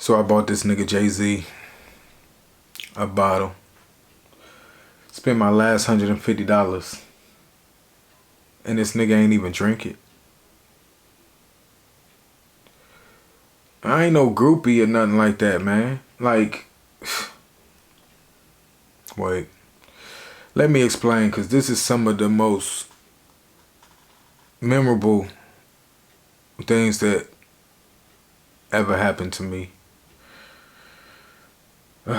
So I bought this nigga Jay-Z a bottle. Spent my last $150. And this nigga ain't even drink it. I ain't no groupie or nothing like that, man. Like, wait. Let me explain, because this is some of the most memorable things that ever happened to me. I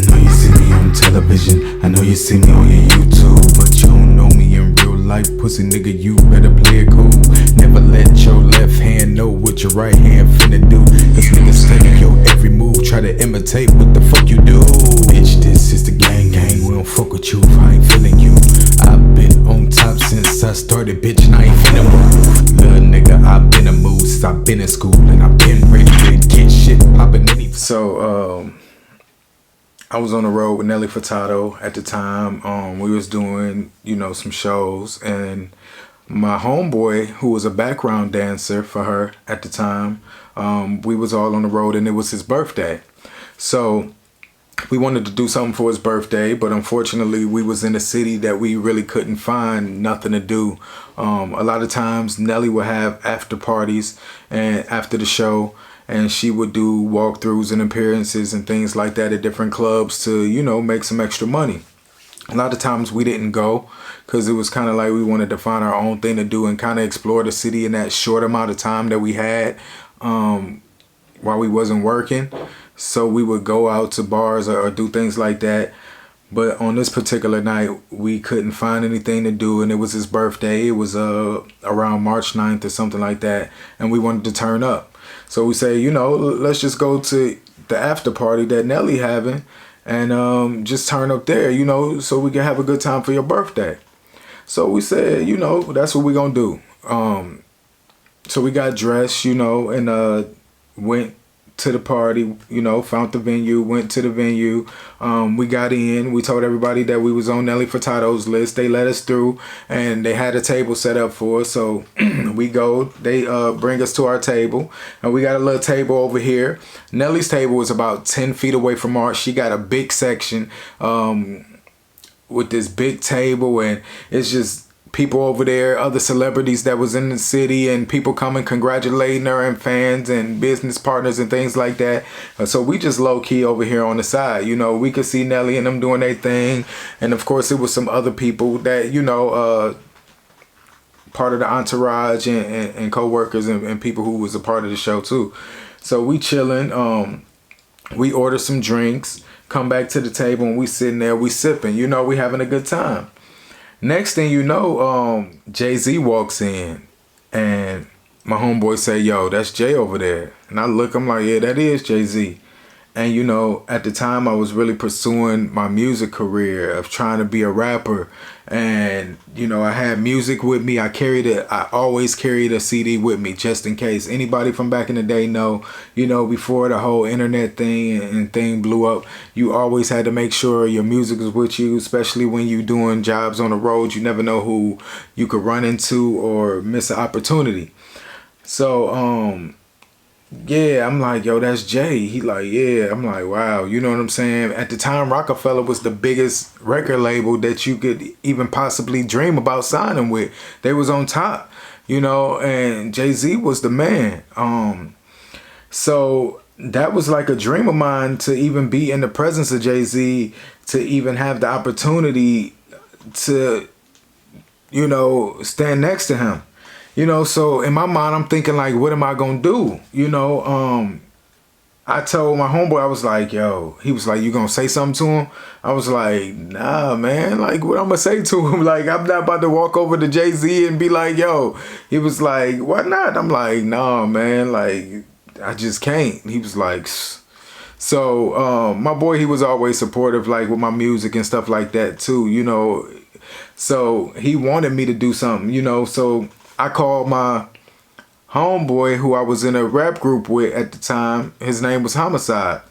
know you see me on television, I know you see me on your YouTube, but you don't know me in real life, pussy nigga, you better play it cool. Never let your left hand know what your right hand finna do. This nigga study your every move, try to imitate what the fuck you do. Bitch, this is the gang, we don't fuck with you if I ain't feeling you. I've been on top since I started, bitch, and I ain't finna move. Little nigga, I've been a move since I've been in school, and I've been ready to get shit poppin' any. So, I was on the road with Nelly Furtado at the time. We was doing, some shows, and my homeboy, who was a background dancer for her at the time, we was all on the road, and it was his birthday. So we wanted to do something for his birthday, but unfortunately we was in a city that we really couldn't find nothing to do. A lot of times Nelly would have after parties and after the show, and she would do walkthroughs and appearances and things like that at different clubs to, make some extra money. A lot of times we didn't go because it was kind of like we wanted to find our own thing to do and kind of explore the city in that short amount of time that we had while we wasn't working. So we would go out to bars or do things like that. But on this particular night, we couldn't find anything to do, and it was his birthday. It was around March 9th or something like that, and we wanted to turn up. So we say, let's just go to the after party that Nelly having and just turn up there, so we can have a good time for your birthday. So we said, that's what we're going to do. So we got dressed, and went to the party, found the venue, went to the venue. We got in. We told everybody that we was on Nelly Furtado's list. They let us through, and they had a table set up for us. So we go. They bring us to our table, and we got a little table over here. Nelly's table was about 10 feet away from ours. She got a big section with this big table, and it's just people over there, other celebrities that was in the city, and people coming congratulating her, and fans and business partners and things like that. So we just low key over here on the side. We could see Nelly and them doing their thing, and of course it was some other people that part of the entourage and co-workers and people who was a part of the show too. So we chilling. We order some drinks, come back to the table, and we sitting there, we sipping. We having a good time. Next thing you know, Jay-Z walks in, and my homeboy say, yo, that's Jay over there. And I look, I'm like, yeah, that is Jay-Z. And, at the time I was really pursuing my music career of trying to be a rapper. And, I had music with me. I always carried a CD with me just in case. Anybody from back in the day know, before the whole internet thing and thing blew up, you always had to make sure your music was with you, especially when you doing jobs on the road. You never know who you could run into or miss an opportunity. So, yeah, I'm like, yo, that's Jay. He like, yeah. I'm like, wow, you know what I'm saying? At the time, Rockefeller was the biggest record label that you could even possibly dream about signing with. They was on top, and Jay-Z was the man. So that was like a dream of mine to even be in the presence of Jay-Z, to even have the opportunity to, stand next to him. So in my mind, I'm thinking like, what am I going to do? I told my homeboy, I was like, yo, he was like, you going to say something to him? I was like, nah, man, like what I'm going to say to him? Like, I'm not about to walk over to Jay-Z and be like, yo. He was like, why not? I'm like, nah, man, like, I just can't. He was like, so my boy, he was always supportive, like with my music and stuff like that too, So he wanted me to do something, so I called my homeboy who I was in a rap group with at the time. His name was Homicide.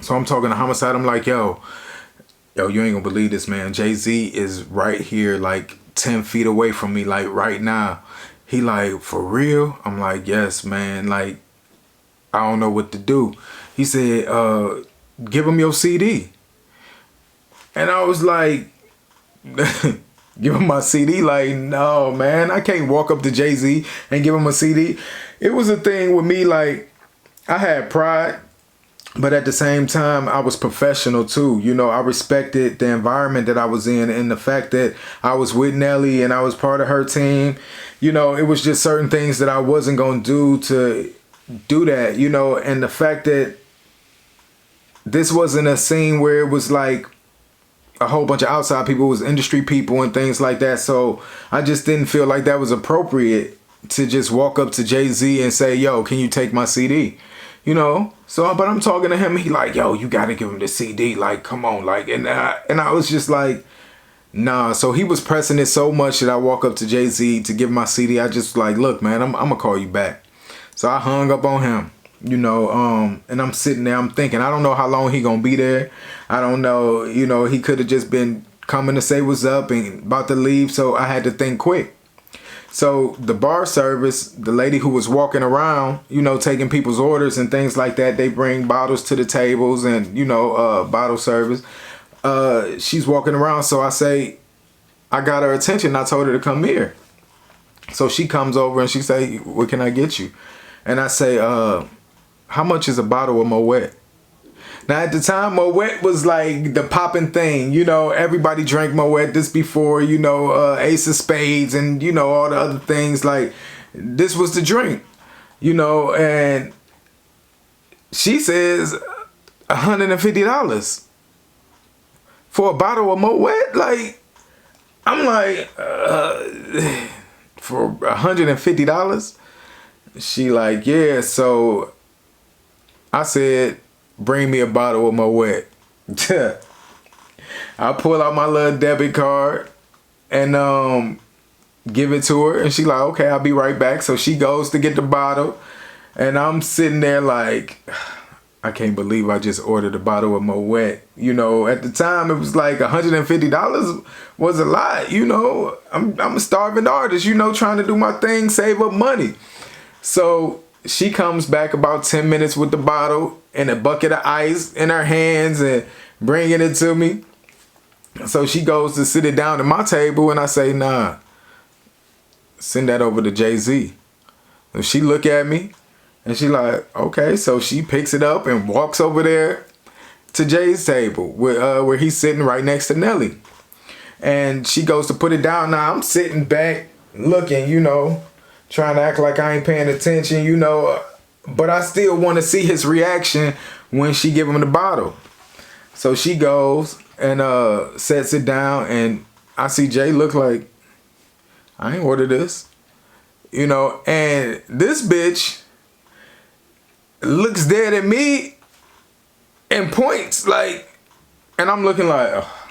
So I'm talking to Homicide. I'm like, yo, you ain't gonna believe this, man. Jay-Z is right here, like 10 feet away from me, like right now. He like, for real? I'm like, yes, man. Like, I don't know what to do. He said, give him your CD. And I was like, give him my CD? Like, no, man. I can't walk up to Jay-Z and give him a CD. It was a thing with me, like, I had pride. But at the same time, I was professional too. You know, I respected the environment that I was in and the fact that I was with Nelly and I was part of her team. You know, it was just certain things that I wasn't going to do to do that, you know, and the fact that this wasn't a scene where it was like a whole bunch of outside people, it was industry people and things like that. So I just didn't feel like that was appropriate to just walk up to Jay-Z and say, yo, can you take my CD? You know, so, but I'm talking to him. He like, yo, you got to give him the CD. Like, come on. Like, and I was just like, nah. So he was pressing it so much that I walk up to Jay-Z to give my CD. I just like, look, man, I'm going to call you back. So I hung up on him, you know, and I'm sitting there. I'm thinking, I don't know how long he going to be there. I don't know. You know, he could have just been coming to say what's up and about to leave. So I had to think quick. So the bar service, the lady who was walking around, you know, taking people's orders and things like that, they bring bottles to the tables and, you know, bottle service. She's walking around. So I say, I got her attention. I told her to come here. So she comes over and she say, what can I get you? And I say, how much is a bottle of Moet? Now, at the time, Moet was like the popping thing. You know, everybody drank Moet this before, you know, Ace of Spades and, you know, all the other things. Like, this was the drink, you know, and she says $150 for a bottle of Moet. Like, I'm like, for $150? She like, yeah. So I said, bring me a bottle of Moet. I pull out my little debit card and give it to her. And she like, okay, I'll be right back. So she goes to get the bottle. And I'm sitting there like, I can't believe I just ordered a bottle of Moet. You know, at the time it was like $150 was a lot. You know, I'm a starving artist, you know, trying to do my thing, save up money. So she comes back about 10 minutes with the bottle and a bucket of ice in her hands and bringing it to me. So she goes to sit it down at my table and I say, nah, send that over to Jay-Z. So she look at me and she like, okay. So she picks it up and walks over there to Jay's table where he's sitting right next to Nelly. And she goes to put it down. Now I'm sitting back looking, you know, trying to act like I ain't paying attention, you know, but I still want to see his reaction when she give him the bottle. So she goes and sets it down and I see Jay look like, I ain't ordered this, you know, and this bitch looks dead at me and points like, and I'm looking like, oh,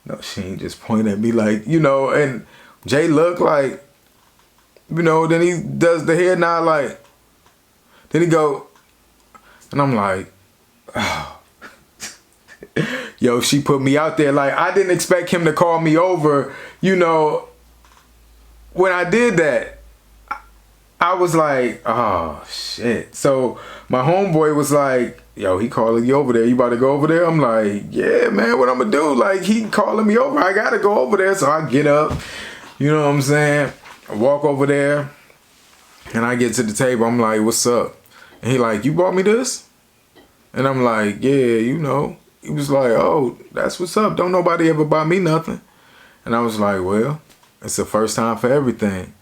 no, she ain't just pointing at me like, you know, and Jay look like, you know, then he does the head nod like, then he go, and I'm like, oh. Yo, she put me out there. Like, I didn't expect him to call me over, you know. When I did that, I was like, oh, shit. So my homeboy was like, yo, he calling you over there. You about to go over there? I'm like, yeah, man, what I'm going to do? Like, he calling me over. I got to go over there. So I get up, you know what I'm saying? I walk over there and I get to the table. I'm like, what's up? And he like, you bought me this? And I'm like, yeah, you know. He was like, oh, that's what's up. Don't nobody ever buy me nothing. And I was like, well, it's the first time for everything.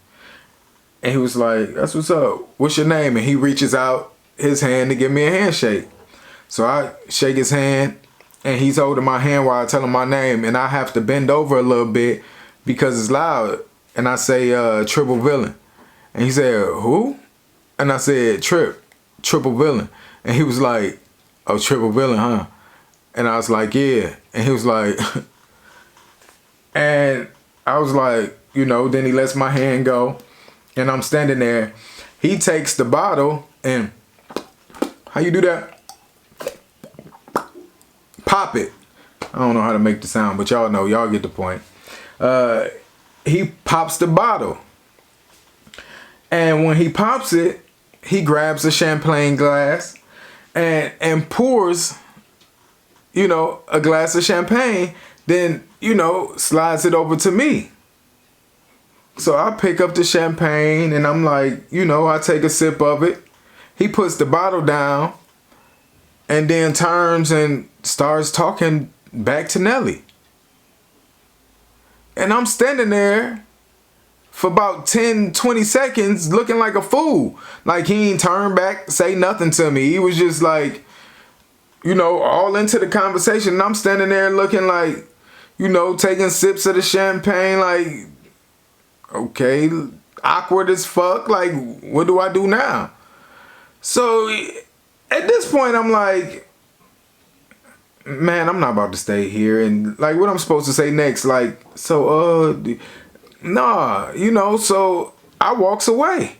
And he was like, that's what's up. What's your name? And he reaches out his hand to give me a handshake. So I shake his hand and he's holding my hand while I tell him my name. And I have to bend over a little bit because it's loud. And I say, Triple Villain. And he said, who? And I said, Tripp, Triple Villain. And he was like, oh, Triple Villain, huh? And I was like, yeah. And he was like, and I was like, you know, then he lets my hand go. And I'm standing there. He takes the bottle and, how you do that? Pop it. I don't know how to make the sound, but y'all know, y'all get the point. He pops the bottle. And when he pops it, he grabs a champagne glass and pours, a glass of champagne, then, slides it over to me. So I pick up the champagne and I'm like, I take a sip of it. He puts the bottle down and then turns and starts talking back to Nelly. And I'm standing there for about 10, 20 seconds looking like a fool. Like he ain't turned back, say nothing to me. He was just like, all into the conversation. And I'm standing there looking like, taking sips of the champagne, like, okay, awkward as fuck. Like, what do I do now? So at this point, I'm like, man, I'm not about to stay here. And like, what I'm supposed to say next? Like, so, nah, so I walks away,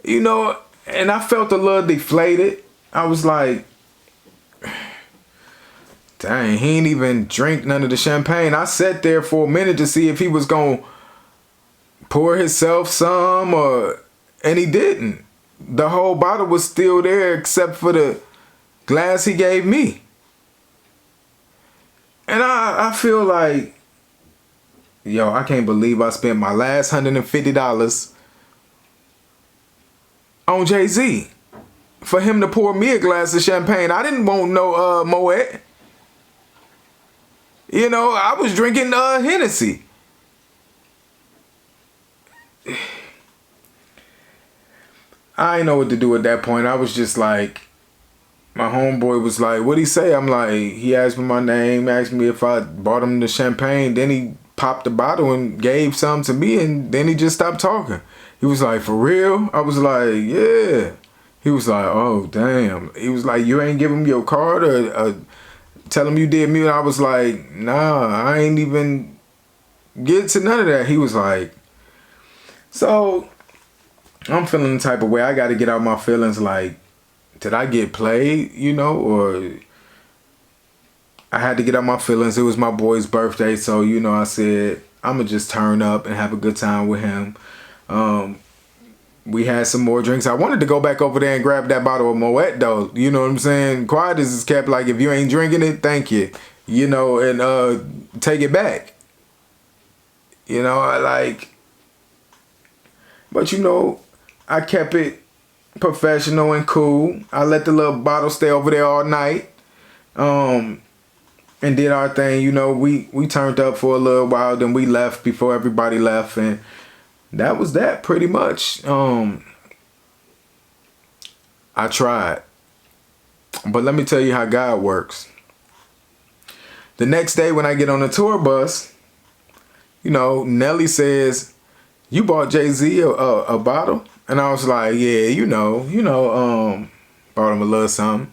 and I felt a little deflated. I was like, dang, he ain't even drink none of the champagne. I sat there for a minute to see if he was going to pour himself some and he didn't. The whole bottle was still there except for the glass he gave me. And I feel like, I can't believe I spent my last $150 on Jay-Z for him to pour me a glass of champagne. I didn't want no Moet. I was drinking Hennessy. I didn't know what to do at that point. I was just like, my homeboy was like, what'd he say? I'm like, he asked me my name, asked me if I bought him the champagne. Then he popped the bottle and gave some to me, and then he just stopped talking. He was like, for real? I was like, yeah. He was like, oh, damn. He was like, you ain't give him your card or tell him you did me? And I was like, nah, I ain't even get to none of that. He was like, so I'm feeling the type of way. I got to get out my feelings like, did I get played, or I had to get out my feelings. It was my boy's birthday, so, I said, I'm going to just turn up and have a good time with him. We had some more drinks. I wanted to go back over there and grab that bottle of Moet, though. You know what I'm saying? Quiet as is kept. Like, if you ain't drinking it, thank you. And take it back. But, I kept it professional and cool. I let the little bottle stay over there all night. And did our thing. We turned up for a little while, then we left before everybody left, and that was that pretty much. I tried. But let me tell you how God works. The next day when I get on the tour bus, Nelly says, you bought Jay-Z a bottle? And I was like, yeah, bought him a little something.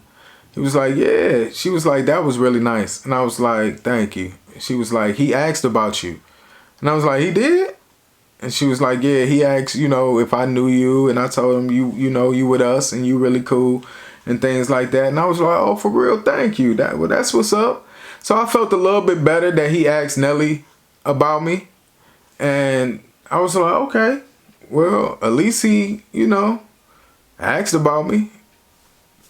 He was like, yeah. She was like, that was really nice. And I was like, thank you. She was like, he asked about you. And I was like, he did? And she was like, yeah, he asked, if I knew you. And I told him, you with us and you really cool and things like that. And I was like, oh, for real, thank you. That's what's up. So I felt a little bit better that he asked Nelly about me. And I was like, okay, well, at least he, asked about me.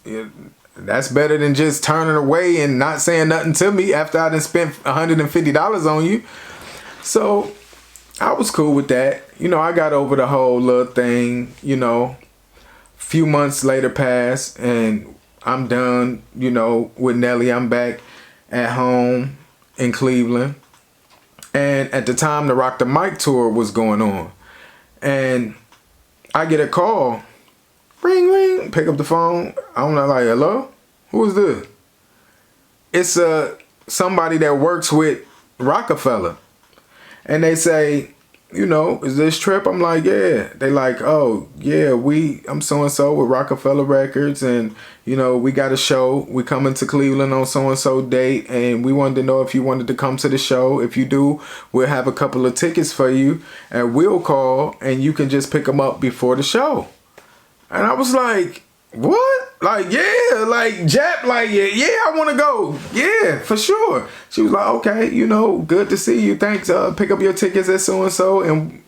Yeah, that's better than just turning away and not saying nothing to me after I done spent $150 on you. So I was cool with that. I got over the whole little thing, few months later passed and I'm done, with Nelly. I'm back at home in Cleveland. And at the time, the Rock the Mic tour was going on. And I get a call. Ring, ring. Pick up the phone. I'm not like, hello? Who is this? It's somebody that works with Rockefeller. And they say, is this Tripp? I'm like, yeah. They like, oh, yeah, I'm so-and-so with Rockefeller Records. And, we got a show. We coming to Cleveland on so-and-so date. And we wanted to know if you wanted to come to the show. If you do, we'll have a couple of tickets for you. And we'll call and you can just pick them up before the show. And I was like, what? Like, yeah, like, Jap, like, yeah, I want to go. Yeah, for sure. She was like, okay, good to see you. Thanks. Pick up your tickets at so-and-so and,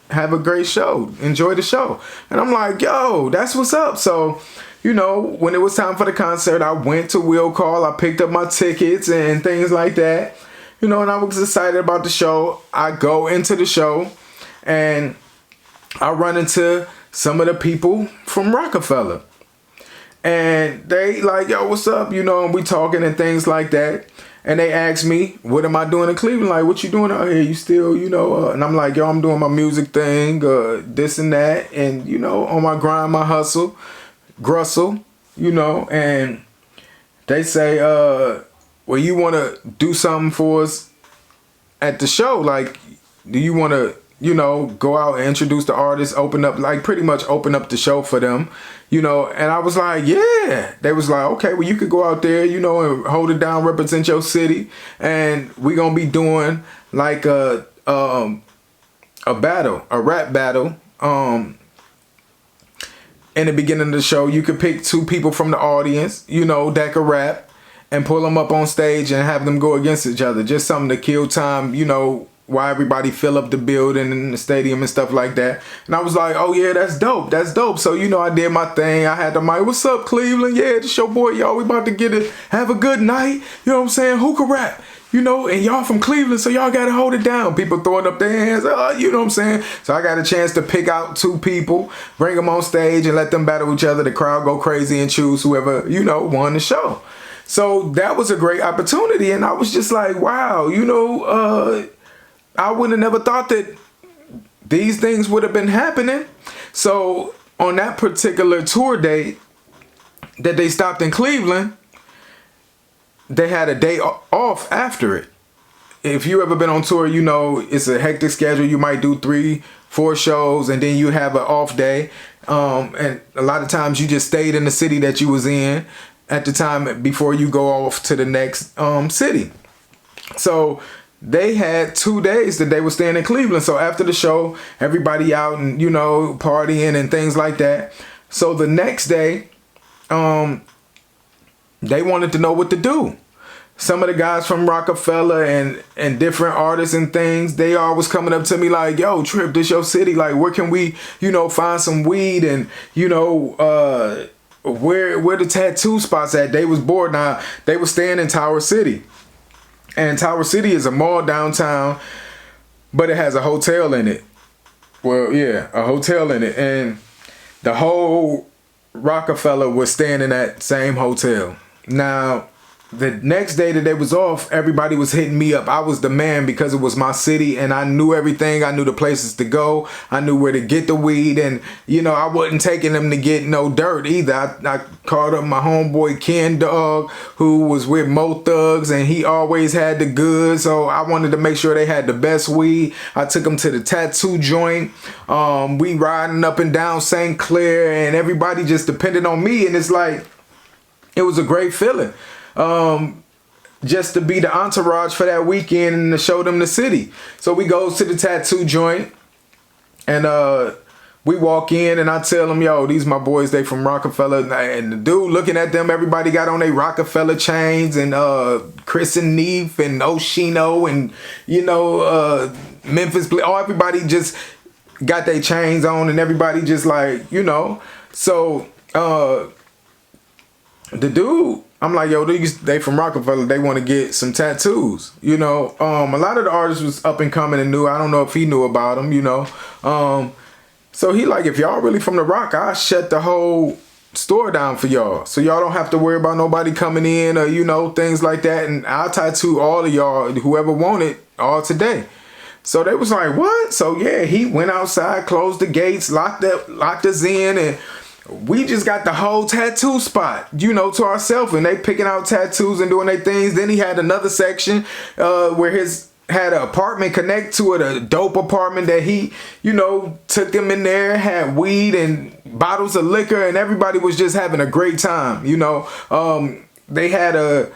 have a great show. Enjoy the show. And I'm like, yo, that's what's up. So, you know, when it was time for the concert, I went to Will Call. I picked up my tickets and things like that. You know, and I was excited about the show. I go into the show and I run into some of the people from Rockefeller. And they like, yo, what's up? You know, and we talking and things like that. And they asked me, what am I doing in Cleveland? Like, what you doing out here? You still, you know, and I'm like, yo, I'm doing my music thing, this and that. And, you know, on my grind, my hustle, grussle, you know. And they say, well, you want to do something for us at the show? Like, do you want to, you know, go out and introduce the artists, open up, like pretty much open up the show for them, you know? And I was like, yeah. They was like, okay, well, you could go out there, you know, and hold it down, represent your city. And we going to be doing like a battle, a rap battle. In the beginning of the show, you could pick 2 people from the audience, you know, that could rap, and pull them up on stage and have them go against each other. Just something to kill time, you know, while everybody fill up the building and the stadium and stuff like that. And I was like, oh yeah, that's dope. That's dope. So, you know, I did my thing. I had the mic. What's up, Cleveland? Yeah, it's your boy, y'all. We about to get it. Have a good night. You know what I'm saying? Who can rap? You know, and y'all from Cleveland, so y'all got to hold it down. People throwing up their hands. You know what I'm saying? So I got a chance to pick out 2 people, bring them on stage and let them battle each other. The crowd go crazy and choose whoever, you know, won the show. So that was a great opportunity. And I was just like, wow, you know, I would have never thought that these things would have been happening. So on that particular tour date that they stopped in Cleveland, they had a day off after it. If you ever been on tour, you know it's a hectic schedule. You might do 3-4 shows and then you have an off day. And a lot of times you just stayed in the city that you was in at the time before you go off to the next city. So they had 2 days that they were staying in Cleveland. So after the show, everybody out and, you know, partying and things like that. So the next day, they wanted to know what to do. Some of the guys from Rockefeller and different artists and things, they always coming up to me like, yo, Tripp, this your city. Like, where can we, you know, find some weed and, you know, where the tattoo spots at? They was bored. Now, they was staying in Tower City. And Tower City is a mall downtown, but it has a hotel in it. Well, yeah, a hotel in it. And the whole Rockefeller was staying in that same hotel. Now, the next day that they was off, everybody was hitting me up. I was the man because it was my city and I knew everything. I knew the places to go. I knew where to get the weed. And, you know, I wasn't taking them to get no dirt either. I called up my homeboy Ken Dog, who was with Mo Thugs, and he always had the goods. So I wanted to make sure they had the best weed. I took them to the tattoo joint. We riding up and down St. Clair and everybody just depended on me. And it's like, it was a great feeling. Just to be the entourage for that weekend and to show them the city. So we goes to the tattoo joint and we walk in and I tell them, yo, these my boys, they from Rockefeller. And the dude looking at them, everybody got on their Rockefeller chains and Chris and Neef and Oshino and, you know, Memphis. Everybody just got their chains on and everybody just like, you know. So the dude, I'm like, yo, they from Rockefeller. They want to get some tattoos, you know. A lot of the artists was up and coming and new. I don't know if he knew about them, you know. So he like, if y'all really from the Rock, I'll shut the whole store down for y'all. So y'all don't have to worry about nobody coming in or, you know, things like that. And I'll tattoo all of y'all, whoever want it, all today. So they was like, what? So yeah, he went outside, closed the gates, locked us in, and we just got the whole tattoo spot, you know, to ourselves, and they picking out tattoos and doing their things. Then he had another section where had an apartment connect to it, a dope apartment that he, you know, took them in there, had weed and bottles of liquor, and everybody was just having a great time, you know. They had a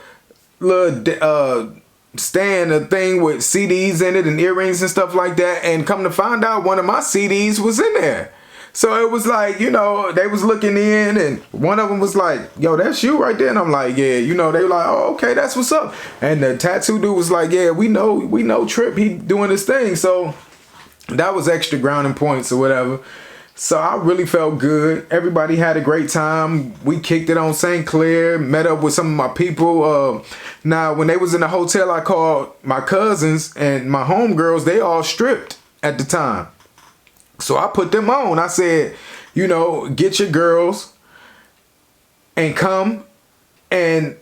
little stand, a thing with CDs in it and earrings and stuff like that, and come to find out, one of my CDs was in there. So it was like, you know, they was looking in and one of them was like, yo, that's you right there. And I'm like, yeah, you know, they were like, oh, okay, that's what's up. And the tattoo dude was like, yeah, we know Tripp, he doing his thing. So That was extra grounding points or whatever. So I really felt good. Everybody had a great time. We kicked it on St. Clair, met up with some of my people. Now, when they was in the hotel, I called my cousins and my homegirls. They all stripped at the time. So I put them on. I said, you know, get your girls and come and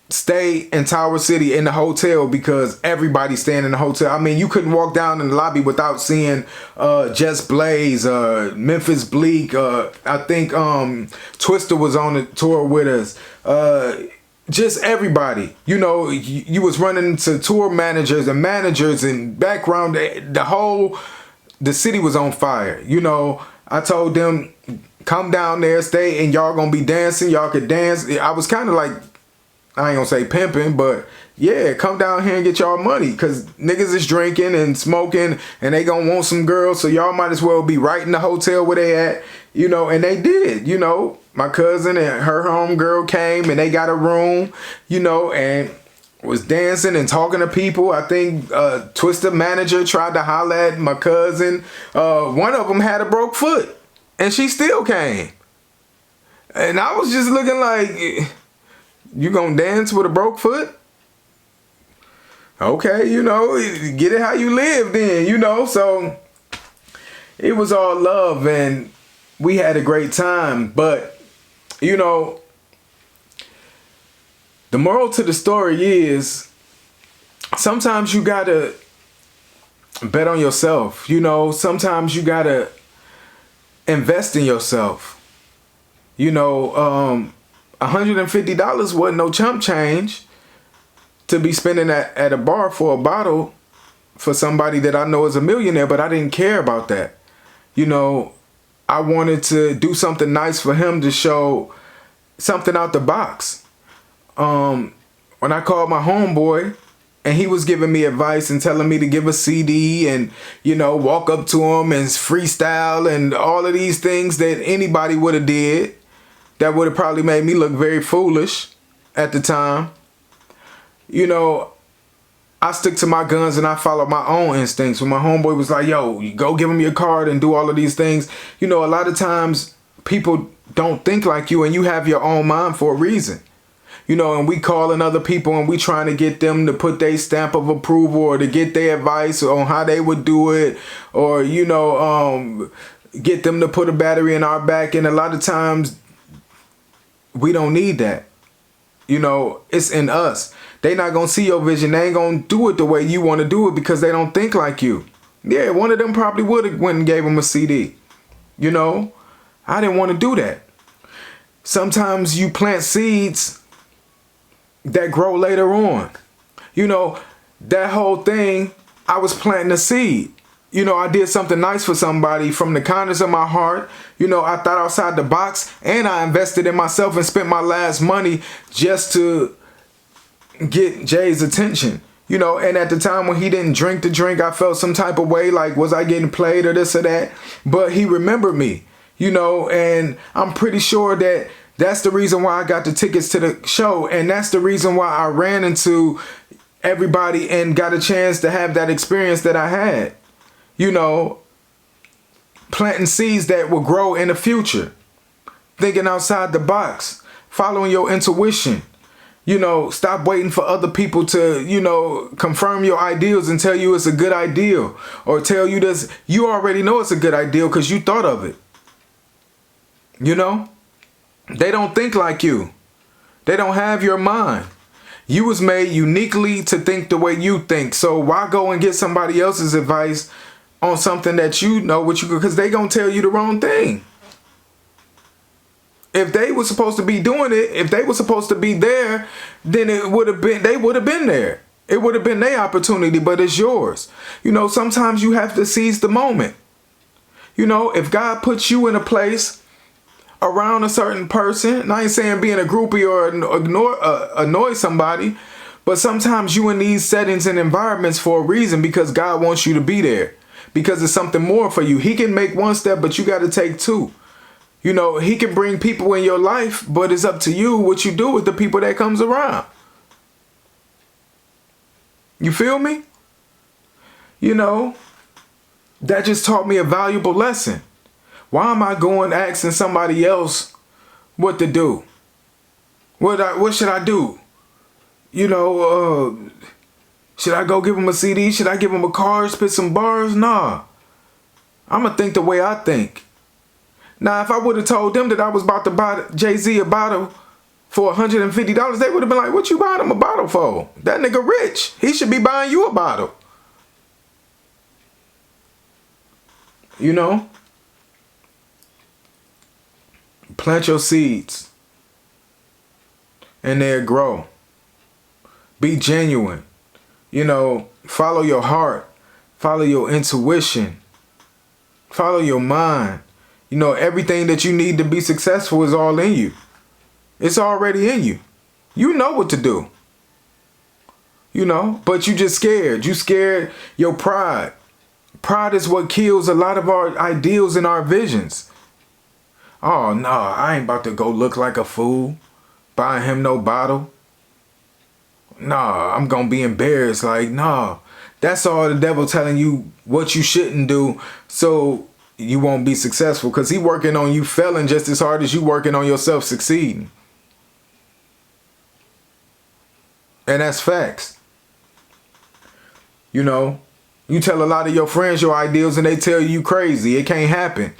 stay in Tower City in the hotel, because everybody's staying in the hotel. I mean, you couldn't walk down in the lobby without seeing Just Blaze, Memphis Bleak. I think Twister was on the tour with us. Just everybody. You know, you was running into tour managers and background. The city was on fire. You know, I told them, come down there, stay, and y'all gonna be dancing. Y'all could dance. I was kind of like, I ain't gonna say pimping, but yeah, come down here and get y'all money, because niggas is drinking and smoking and they gonna want some girls, so y'all might as well be right in the hotel where they at, you know. And they did, you know. My cousin and her homegirl came and they got a room, you know, and was dancing and talking to people. I think Twister manager tried to holler at my cousin. One of them had a broke foot and she still came. And I was just looking like, you gonna dance with a broke foot? Okay, you know, get it how you live then, you know. So it was all love and we had a great time. But, you know, the moral to the story is sometimes you gotta bet on yourself. You know, sometimes you gotta invest in yourself. You know, $150 wasn't no chump change to be spending at a bar for a bottle for somebody that I know is a millionaire, but I didn't care about that. You know, I wanted to do something nice for him, to show something out the box. When I called my homeboy and he was giving me advice and telling me to give a CD and, you know, walk up to him and freestyle and all of these things that anybody would have did, that would have probably made me look very foolish at the time. You know, I stick to my guns and I follow my own instincts. When my homeboy was like, yo, you go give him your card and do all of these things. You know, a lot of times people don't think like you and you have your own mind for a reason. You know, and we calling other people and we trying to get them to put their stamp of approval or to get their advice on how they would do it, or, you know, get them to put a battery in our back. And a lot of times we don't need that. You know, it's in us. They not going to see your vision. They ain't going to do it the way you want to do it because they don't think like you. Yeah, one of them probably would have went and gave them a CD. You know, I didn't want to do that. Sometimes you plant seeds that grow later on. You know, that whole thing, I was planting a seed. You know, I did something nice for somebody from the kindness of my heart. You know, I thought outside the box and I invested in myself and spent my last money just to get Jay's attention. You know, and at the time when he didn't drink the drink, I felt some type of way, like, was I getting played or this or that? But he remembered me, you know, and I'm pretty sure that that's the reason why I got the tickets to the show. And that's the reason why I ran into everybody and got a chance to have that experience that I had. You know, planting seeds that will grow in the future. Thinking outside the box. Following your intuition. You know, stop waiting for other people to, you know, confirm your ideals and tell you it's a good ideal. Or tell you this. You already know it's a good ideal because you thought of it. You know? They don't think like you. They don't have your mind. You was made uniquely to think the way you think. So why go and get somebody else's advice on something that you know what you, because they gonna tell you the wrong thing. If they were supposed to be doing it, if they were supposed to be there, then it would have been, they would have been there. It would have been their opportunity, but it's yours. You know, sometimes you have to seize the moment. You know, if God puts you in a place around a certain person, and I ain't saying being a groupie or annoy somebody, but sometimes you in these settings and environments for a reason, because God wants you to be there, because it's something more for you. He can make one step, but you got to take two. You know, he can bring people in your life, but it's up to you what you do with the people that comes around. You feel me? You know, That just taught me a valuable lesson. Why am I going asking somebody else what to do? What should I do? You know, should I go give him a CD? Should I give him a car, spit some bars? Nah. I'ma think the way I think. Now, if I would have told them that I was about to buy Jay-Z a bottle for $150, they would have been like, what you buying him a bottle for? That nigga rich. He should be buying you a bottle. You know? Plant your seeds. And they'll grow. Be genuine. You know, follow your heart. Follow your intuition. Follow your mind. You know, everything that you need to be successful is all in you. It's already in you. You know what to do. You know, but you just scared. You scared your pride. Pride is what kills a lot of our ideals and our visions. Oh, no, I ain't about to go look like a fool. Buying him no bottle. Nah, I'm gonna be embarrassed. Like, nah. That's all the devil telling you what you shouldn't do so you won't be successful. Because he working on you failing just as hard as you working on yourself succeeding. And that's facts. You know, you tell a lot of your friends your ideals and they tell you crazy. It can't happen.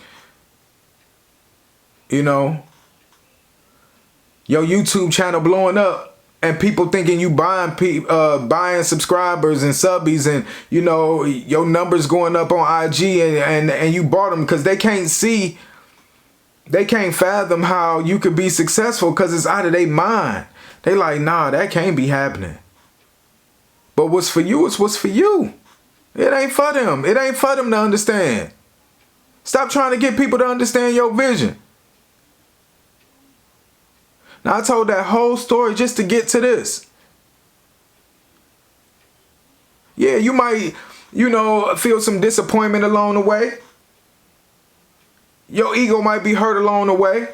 You know, your YouTube channel blowing up. And people thinking you buying subscribers and subbies and, you know, your numbers going up on IG and you bought them because they can't see, they can't fathom how you could be successful because it's out of their mind. They like, nah, that can't be happening. But what's for you is what's for you. It ain't for them. It ain't for them to understand. Stop trying to get people to understand your vision. Now, I told that whole story just to get to this. Yeah, you might, you know, feel some disappointment along the way. Your ego might be hurt along the way.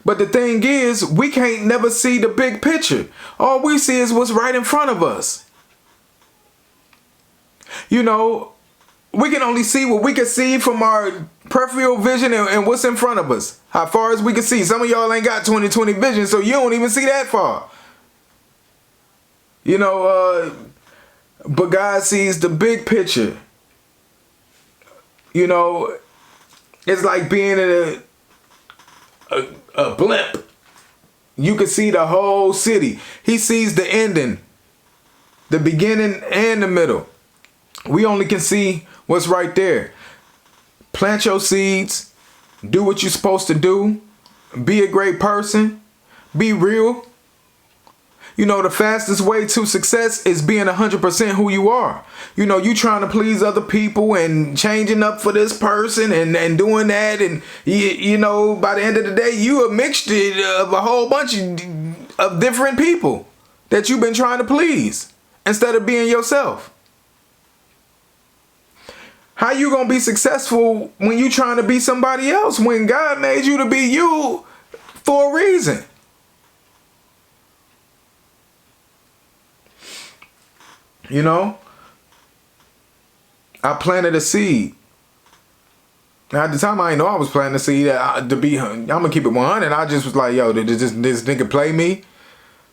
But the thing is, we can't never see the big picture. All we see is what's right in front of us. You know, we can only see what we can see from our peripheral vision and what's in front of us. How far as we can see. Some of y'all ain't got 20/20 vision, so you don't even see that far. You know, but God sees the big picture. You know, it's like being in a blimp. You can see the whole city. He sees the ending, the beginning and the middle. We only can see what's right there. Plant your seeds. Do what you're supposed to do. Be a great person. Be real. You know, the fastest way to success is being 100% who you are. You know, you trying to please other people and changing up for this person and doing that. And, you know, by the end of the day, you a mixture of a whole bunch of different people that you've been trying to please instead of being yourself. How you gonna be successful when you trying to be somebody else when God made you to be you for a reason? You know, I planted a seed. Now, at the time, I didn't know I was planting a seed to be. I'm gonna keep it 100. I just was like, yo, did this nigga play me?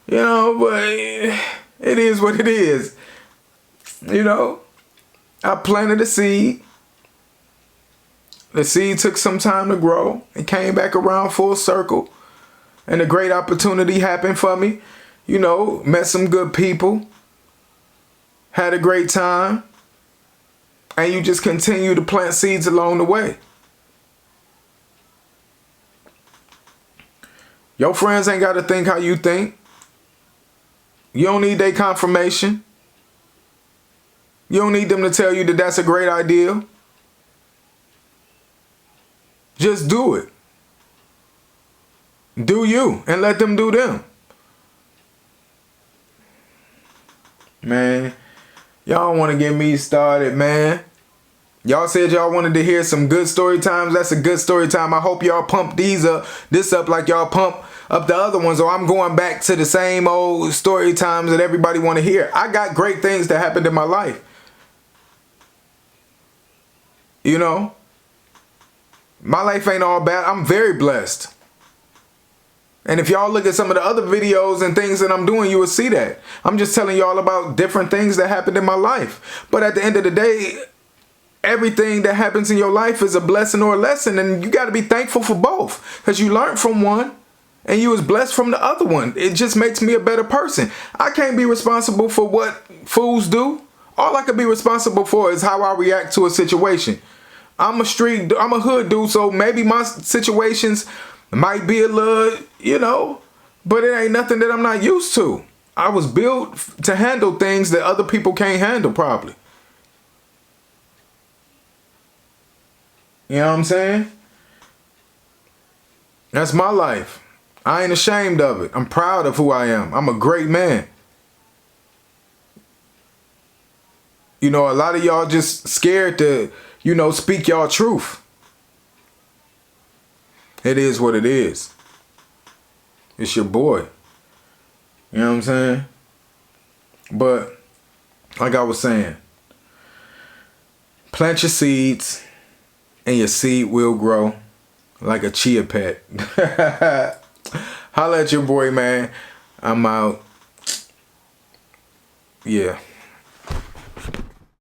You know, but it is what it is. You know. I planted a seed. The seed took some time to grow. It came back around full circle. And a great opportunity happened for me. You know, met some good people. Had a great time. And you just continue to plant seeds along the way. Your friends ain't got to think how you think. You don't need their confirmation. You don't need them to tell you that that's a great idea. Just do it. Do you and let them do them. Man, y'all want to get me started, man. Y'all said y'all wanted to hear some good story times. That's a good story time. I hope y'all pump this up like y'all pump up the other ones, or I'm going back to the same old story times that everybody want to hear. I got great things that happened in my life. You know? My life ain't all bad. I'm very blessed. And if y'all look at some of the other videos and things that I'm doing, you will see that. I'm just telling y'all about different things that happened in my life. But at the end of the day, everything that happens in your life is a blessing or a lesson. And you got to be thankful for both. Because you learned from one and you was blessed from the other one. It just makes me a better person. I can't be responsible for what fools do. All I could be responsible for is how I react to a situation. I'm a hood dude, so maybe my situations might be a little, you know, but it ain't nothing that I'm not used to. I was built to handle things that other people can't handle probably. You know what I'm saying? That's my life. I ain't ashamed of it. I'm proud of who I am. I'm a great man. You know, a lot of y'all just scared to, you know, speak y'all truth. It is what it is. It's your boy. You know what I'm saying? But, like I was saying, plant your seeds and your seed will grow like a chia pet. Holla at your boy, man. I'm out. Yeah.